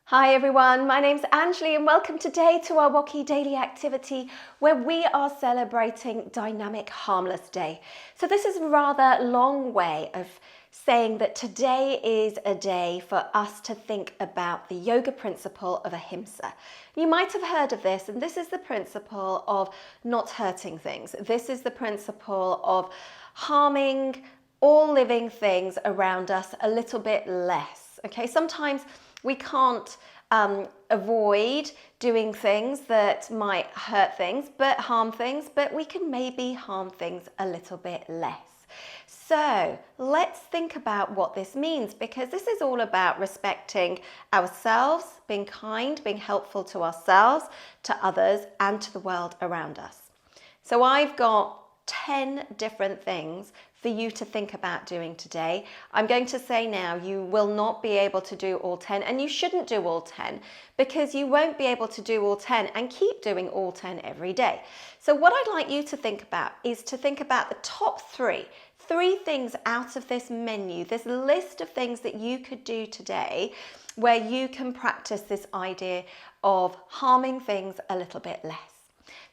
Hi everyone, my name's Anjli and welcome today to our WOCY daily activity where we are celebrating Dynamic Harmless Day. So this is a rather long way of saying that today is a day for us to think about the yoga principle of Ahimsa. You might have heard of this, and this is the principle of not hurting things. This is the principle of harming all living things around us a little bit less. Okay, sometimes we can't avoid doing things that might hurt things, but harm things, but we can maybe harm things a little bit less. So let's think about what this means, because this is all about respecting ourselves, being kind, being helpful to ourselves, to others, and to the world around us. So I've got 10 different things for you to think about doing today. I'm going to say now you will not be able to do all 10, and you shouldn't do all 10 because you won't be able to do all 10 and keep doing all 10 every day. So what I'd like you to think about is to think about the top three things out of this menu, this list of things that you could do today where you can practice this idea of harming things a little bit less.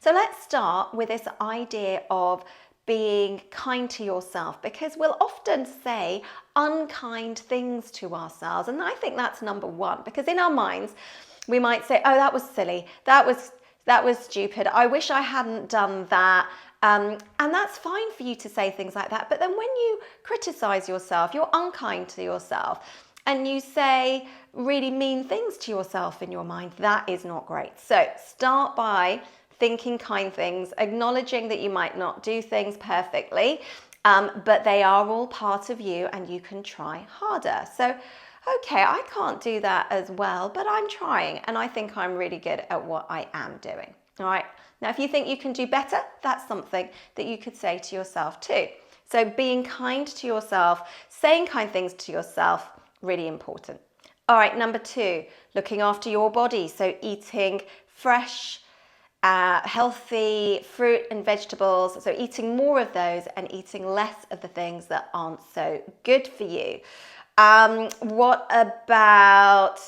So let's start with this idea of being kind to yourself, because we'll often say unkind things to ourselves. And I think that's number one, because in our minds, we might say, oh, that was silly. That was stupid. I wish I hadn't done that. And that's fine for you to say things like that. But then when you criticize yourself, you're unkind to yourself, and you say really mean things to yourself in your mind, that is not great. So start by thinking kind things, acknowledging that you might not do things perfectly, but they are all part of you and you can try harder. So, okay, I can't do that as well, but I'm trying and I think I'm really good at what I am doing. All right, now if you think you can do better, that's something that you could say to yourself too. So being kind to yourself, saying kind things to yourself, really important. All right, number two, looking after your body. So eating fresh, healthy fruit and vegetables, so eating more of those and eating less of the things that aren't so good for you. What about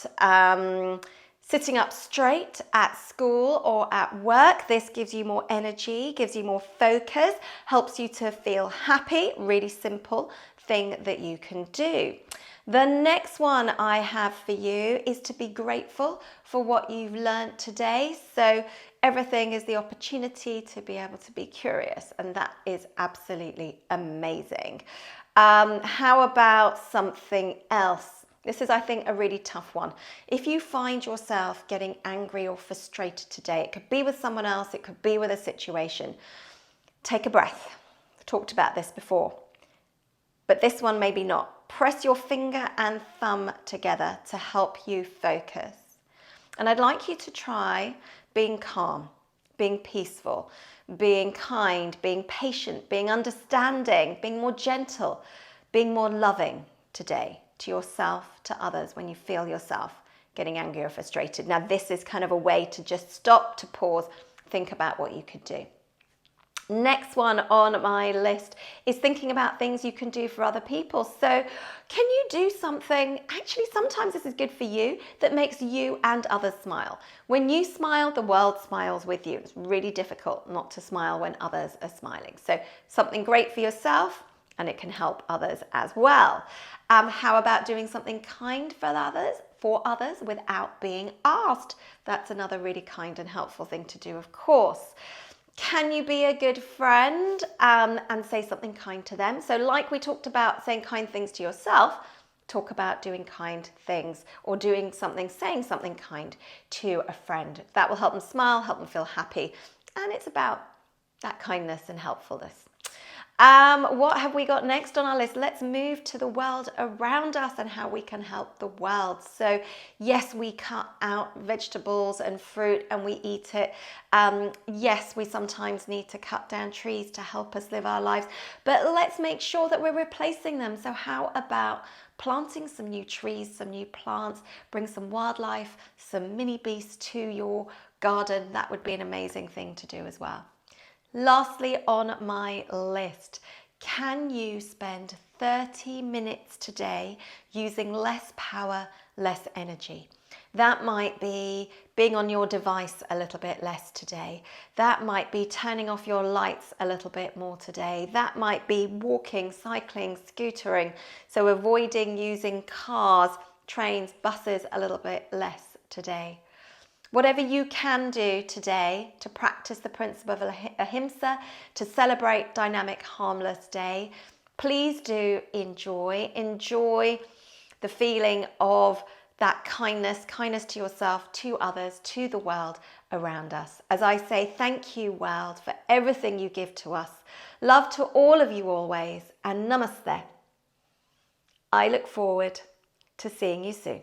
sitting up straight at school or at work? This gives you more energy, gives you more focus, helps you to feel happy. Really simple thing that you can do. The next one I have for you is to be grateful for what you've learned today. So everything is the opportunity to be able to be curious, and that is absolutely amazing. How about something else? This is, I think, a really tough one. If you find yourself getting angry or frustrated today, it could be with someone else, it could be with a situation, take a breath. I've talked about this before, but this one maybe not. Press your finger and thumb together to help you focus. And I'd like you to try being calm, being peaceful, being kind, being patient, being understanding, being more gentle, being more loving today to yourself, to others when you feel yourself getting angry or frustrated. Now, this is kind of a way to just stop, to pause, think about what you could do. Next one on my list is thinking about things you can do for other people. So can you do something, actually sometimes this is good for you, that makes you and others smile? When you smile, the world smiles with you. It's really difficult not to smile when others are smiling. So something great for yourself, and it can help others as well. How about doing something kind for others without being asked? That's another really kind and helpful thing to do, of course. Can you be a good friend and say something kind to them? So like we talked about saying kind things to yourself, talk about doing kind things or doing something, saying something kind to a friend. That will help them smile, help them feel happy. And it's about that kindness and helpfulness. What have we got next on our list? Let's move to the world around us and how we can help the world. So yes, we cut out vegetables and fruit and we eat it. Yes, we sometimes need to cut down trees to help us live our lives, but let's make sure that we're replacing them. So how about planting some new trees, some new plants, bring some wildlife, some mini beasts to your garden? That would be an amazing thing to do as well. Lastly on my list, can you spend 30 minutes today using less power, less energy? That might be being on your device a little bit less today. That might be turning off your lights a little bit more today. That might be walking, cycling, scootering. So avoiding using cars, trains, buses a little bit less today. Whatever you can do today to practice the principle of Ahimsa, to celebrate Dynamic Harmless Day, please do enjoy. Enjoy the feeling of that kindness to yourself, to others, to the world around us. As I say, thank you, world, for everything you give to us. Love to all of you always, and namaste. I look forward to seeing you soon.